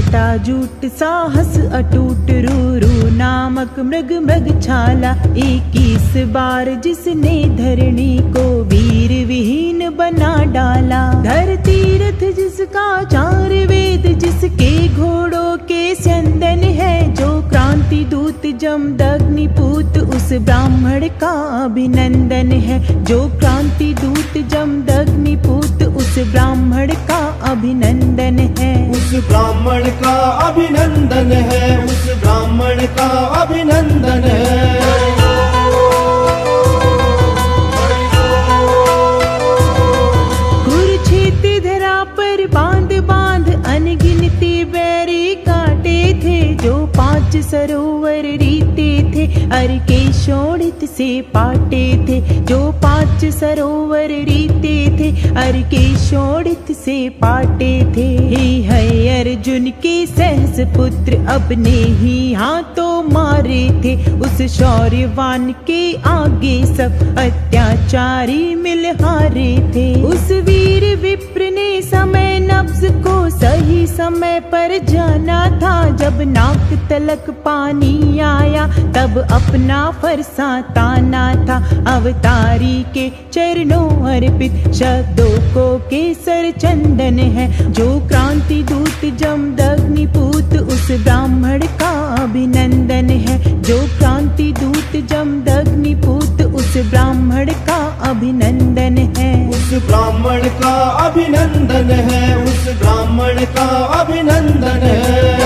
वीरता जूट साहस अटूट रूरू नामक मृग मृगशाला 21 बार जिसने धरणी को वीर विहीन बना डाला। धरती रथ जिसका 4 वेद जिसके घोड़ों के स्यंदन है, जो क्रांति दूत जमदग्निपूत उस ब्राह्मण का अभिनंदन है। जो क्रांति दूत जमदग्निपूत उस ब्राह्मण का अभिनंदन है। उस ब्राह्मण का अभिनंदन है, उस ब्राह्मण का अभिनंदन है। कुरुक्षेत्र धरा पर बांध बांध अनगिनती बैरी काटे थे, जो 5 सरोवर रीते थे अर के शोणित से पाटे थे। जो 5 सरोवर रीते थे अर के शोणित से पाटे थे। है अर्जुन के सहस पुत्र अपने ही हाथों मारे थे, उस शौर्यवान के आगे सब अत्याचारी मिल हारे थे। उस वीर विप्र ने समय नब्ज को सही समय पर जाना था, जब नाक तलक पानी आया तब अपना फरसा ताना था। अवतारी के चरणों अर्पित शब्दों को केसर चंदन है। जो क्रांति दूत जमदग्निपूत उस ब्राह्मण का अभिनंदन है। जो क्रांति दूत जमदग्निपूत उस ब्राह्मण का अभिनंदन है। उस ब्राह्मण का अभिनंदन है, उस ब्राह्मण का अभिनंदन है।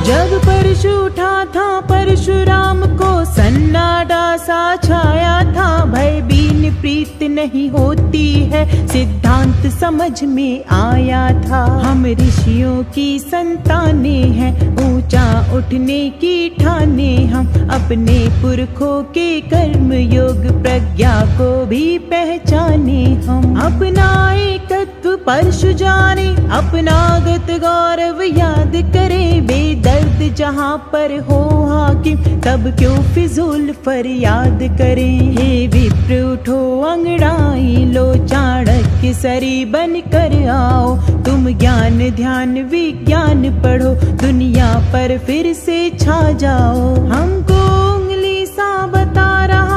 जब परशु उठा था परशुराम को सन्नाटा सा छाया था। भय बीन प्रीत नहीं होती है सिद्धांत समझ में आया था। हम ऋषियों की संतानें हैं, ऊंचा उठने की ठाने हम। अपने पुरखों के कर्म योग प्रज्ञा को भी पहचाने हम। अपना एकत्व परशु जाने, अपना गत गौरव याद करें। बेदर्द जहाँ पर हो हाकिम तब क्यों फिजूल फरियाद करें। हे विप्र उठो अंगड़ाई लो, चाणक्य सरी बन कर आओ। तुम ज्ञान ध्यान विज्ञान पढ़ो, दुनिया पर फिर से छा जाओ। हमको उंगली सा बता रहा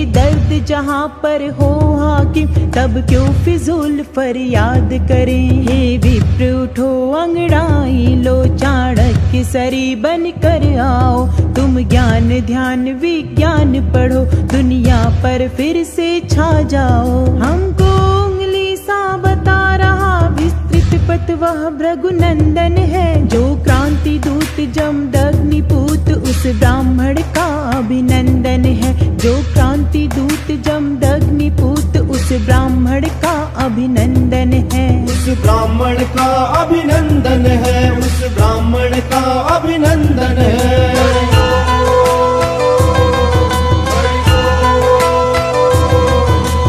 दर्द जहाँ पर हो हाकिम तब क्यों फिजूल फरियाद करें। हे विप्र उठो अंगड़ाई लो, चाणक्य सरी बन कर आओ। तुम ज्ञान ध्यान विज्ञान पढ़ो, दुनिया पर फिर से छा जाओ। हमको उंगली सा बता रहा विस्तृत पथ वह भृगुनंदन है। जो क्रांति दूत जमदग्निपूत उस ब्राह्मण का अभिनंदन है। जो क्रांति दूत जमदग्निपूत उस ब्राह्मण का अभिनंदन है। उस ब्राह्मण का अभिनंदन है, उस ब्राह्मण का अभिनंदन है।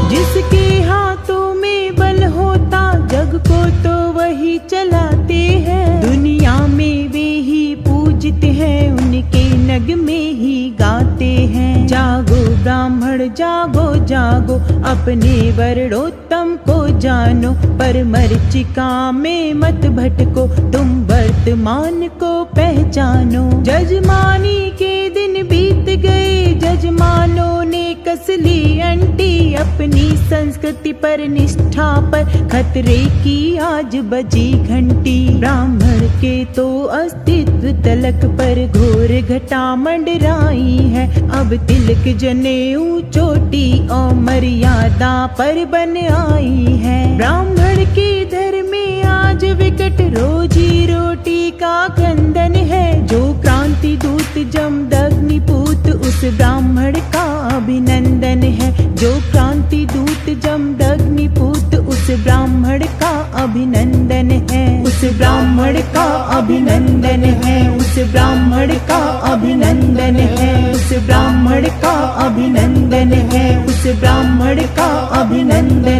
जिसके हाथों में बल होता जग को तो वही चलाते हैं। दुनिया में वे ही पूजते हैं, उनके नग में ही गाते हैं। जागो ब्राह्मण जागो जागो, अपने वर्णोत्तम को जानो। पर मरीचिका में मत भटको, तुम वर्तमान को पहचानो। जजमानी के दिन बीत गए, जजमानों ने कस ली अंटी। अपनी संस्कृति पर निष्ठा पर खतरे की आज बजी घंटी। ब्राह्मण के तो अस्तित्व तलक पर घोर घटा मंडराई है। अब तिलक जनेऊ चोटी और मर्यादा पर बन आई है। ब्राह्मण के धर्म में आज विकट रोजी रोटी का क्रंदन है। जो क्रांति दूत जमदग्निपूत उस ब्राह्मण का अभिनंदन है। जो क्रांति दूत जमदग्निपूत उस ब्राह्मण का अभिनंदन है। उस ब्राह्मण का अभिनंदन है, उस ब्राह्मण का अभिनंदन है। उस ब्राह्मण का अभिनंदन है, उस ब्राह्मण का अभिनंदन